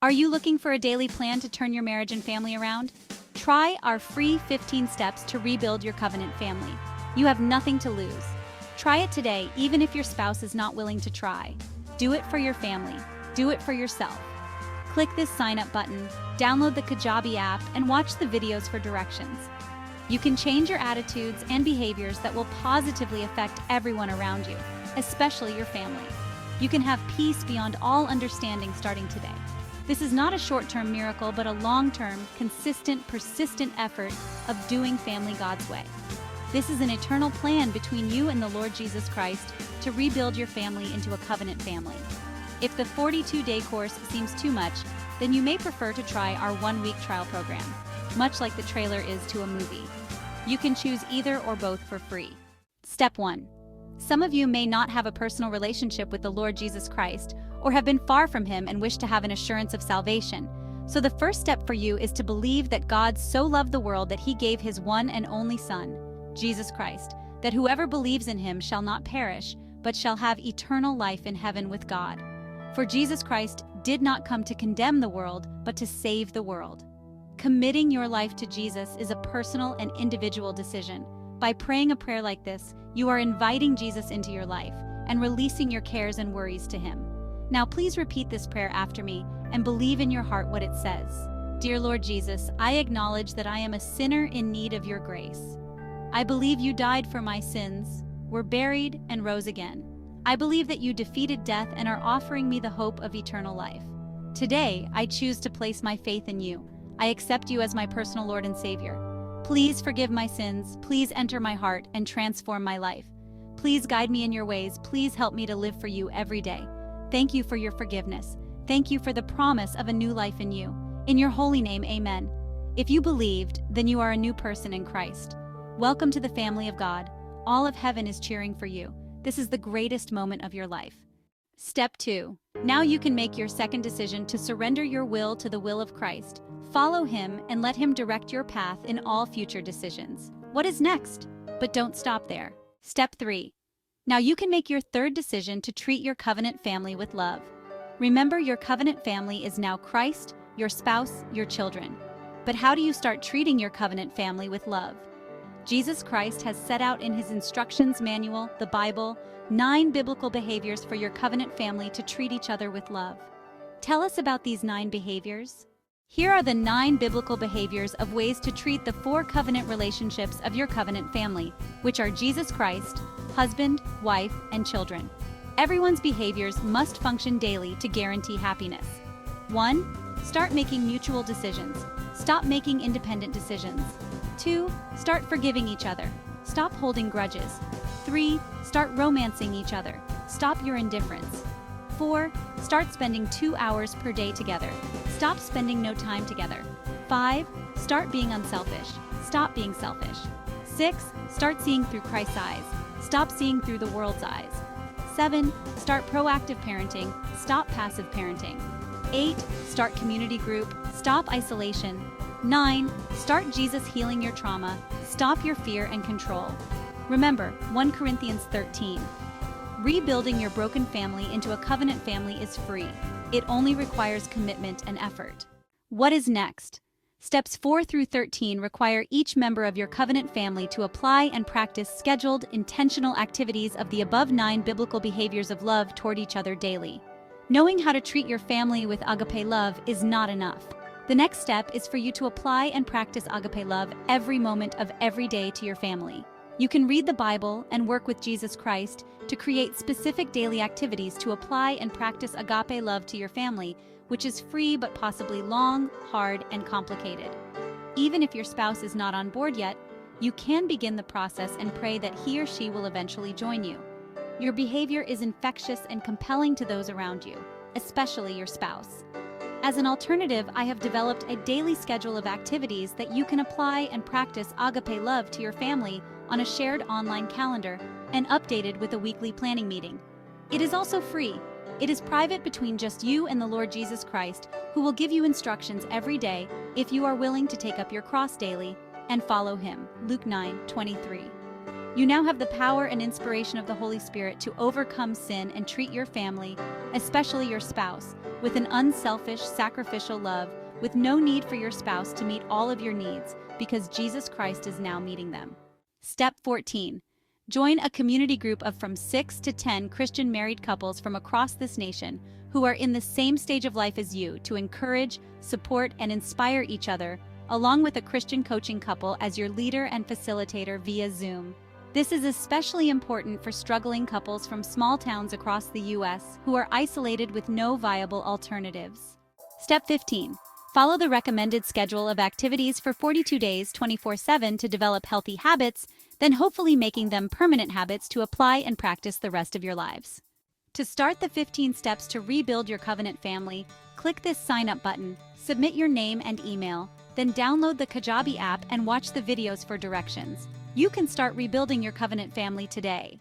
Are you looking for a daily plan to turn your marriage and family around? Try our free 15 steps to rebuild your covenant family. You have nothing to lose. Try it today, even if your spouse is not willing to try. Do it for your family. Do it for yourself. Click this sign up button, download the Kajabi app, and watch the videos for directions. You can change your attitudes and behaviors that will positively affect everyone around you, especially your family. You can have peace beyond all understanding starting today. This is not a short-term miracle, but a long-term, consistent, persistent effort of doing family God's way. This is an eternal plan between you and the Lord Jesus Christ to rebuild your family into a covenant family. If the 42-day course seems too much, then you may prefer to try our one-week trial program, much like the trailer is to a movie. You can choose either or both for free. Step 1. Some of you may not have a personal relationship with the Lord Jesus Christ or have been far from Him and wish to have an assurance of salvation. So the first step for you is to believe that God so loved the world that He gave His one and only Son, Jesus Christ, that whoever believes in Him shall not perish, but shall have eternal life in heaven with God. For Jesus Christ did not come to condemn the world, but to save the world. Committing your life to Jesus is a personal and individual decision. By praying a prayer like this, you are inviting Jesus into your life and releasing your cares and worries to Him. Now please repeat this prayer after me and believe in your heart what it says. Dear Lord Jesus, I acknowledge that I am a sinner in need of your grace. I believe you died for my sins, were buried, and rose again. I believe that you defeated death and are offering me the hope of eternal life. Today, I choose to place my faith in you. I accept you as my personal Lord and Savior. Please forgive my sins. Please enter my heart and transform my life. Please guide me in your ways. Please help me to live for you every day. Thank you for your forgiveness. Thank you for the promise of a new life in you. In your holy name, amen. If you believed, then you are a new person in Christ. Welcome to the family of God. All of heaven is cheering for you. This is the greatest moment of your life. Step 2. Now you can make your second decision to surrender your will to the will of Christ. Follow Him and let Him direct your path in all future decisions. What is next? But don't stop there. Step 3. Now you can make your third decision to treat your covenant family with love. Remember, your covenant family is now Christ, your spouse, your children. But how do you start treating your covenant family with love? Jesus Christ has set out in His instructions manual, the Bible, 9 biblical behaviors for your covenant family to treat each other with love. Tell us about these 9 behaviors. Here are the 9 biblical behaviors of ways to treat the 4 covenant relationships of your covenant family, which are Jesus Christ, husband, wife, and children. Everyone's behaviors must function daily to guarantee happiness. 1. Start making mutual decisions. Stop making independent decisions. 2. Start forgiving each other. Stop holding grudges. 3. Start romancing each other. Stop your indifference. 4. Start spending 2 hours per day together. Stop spending no time together. 5. Start being unselfish. Stop being selfish. 6. Start seeing through Christ's eyes. Stop seeing through the world's eyes. 7. Start proactive parenting. Stop passive parenting. 8. Start community group. Stop isolation. 9. Start Jesus healing your trauma. Stop your fear and control. Remember, 1 Corinthians 13. Rebuilding your broken family into a covenant family is free. It only requires commitment and effort. What is next? Steps 4 through 13 require each member of your covenant family to apply and practice scheduled, intentional activities of the above 9 biblical behaviors of love toward each other daily. Knowing how to treat your family with agape love is not enough. The next step is for you to apply and practice agape love every moment of every day to your family. You can read the Bible and work with Jesus Christ to create specific daily activities to apply and practice agape love to your family, which is free but possibly long, hard, and complicated. Even if your spouse is not on board yet, you can begin the process and pray that he or she will eventually join you. Your behavior is infectious and compelling to those around you, especially your spouse. As an alternative, I have developed a daily schedule of activities that you can apply and practice agape love to your family on a shared online calendar and updated with a weekly planning meeting. It is also free. It is private between just you and the Lord Jesus Christ, who will give you instructions every day if you are willing to take up your cross daily and follow Him. Luke 9:23. You now have the power and inspiration of the Holy Spirit to overcome sin and treat your family, especially your spouse, with an unselfish, sacrificial love, with no need for your spouse to meet all of your needs, because Jesus Christ is now meeting them. Step 14. Join a community group of from 6 to 10 Christian married couples from across this nation who are in the same stage of life as you to encourage, support, and inspire each other, along with a Christian coaching couple as your leader and facilitator via Zoom. This is especially important for struggling couples from small towns across the U.S. who are isolated with no viable alternatives. Step 15. Follow the recommended schedule of activities for 42 days 24/7 to develop healthy habits, then hopefully making them permanent habits to apply and practice the rest of your lives. To start the 15 steps to rebuild your covenant family, click this sign up button, submit your name and email, then download the Kajabi app and watch the videos for directions. You can start rebuilding your covenant family today.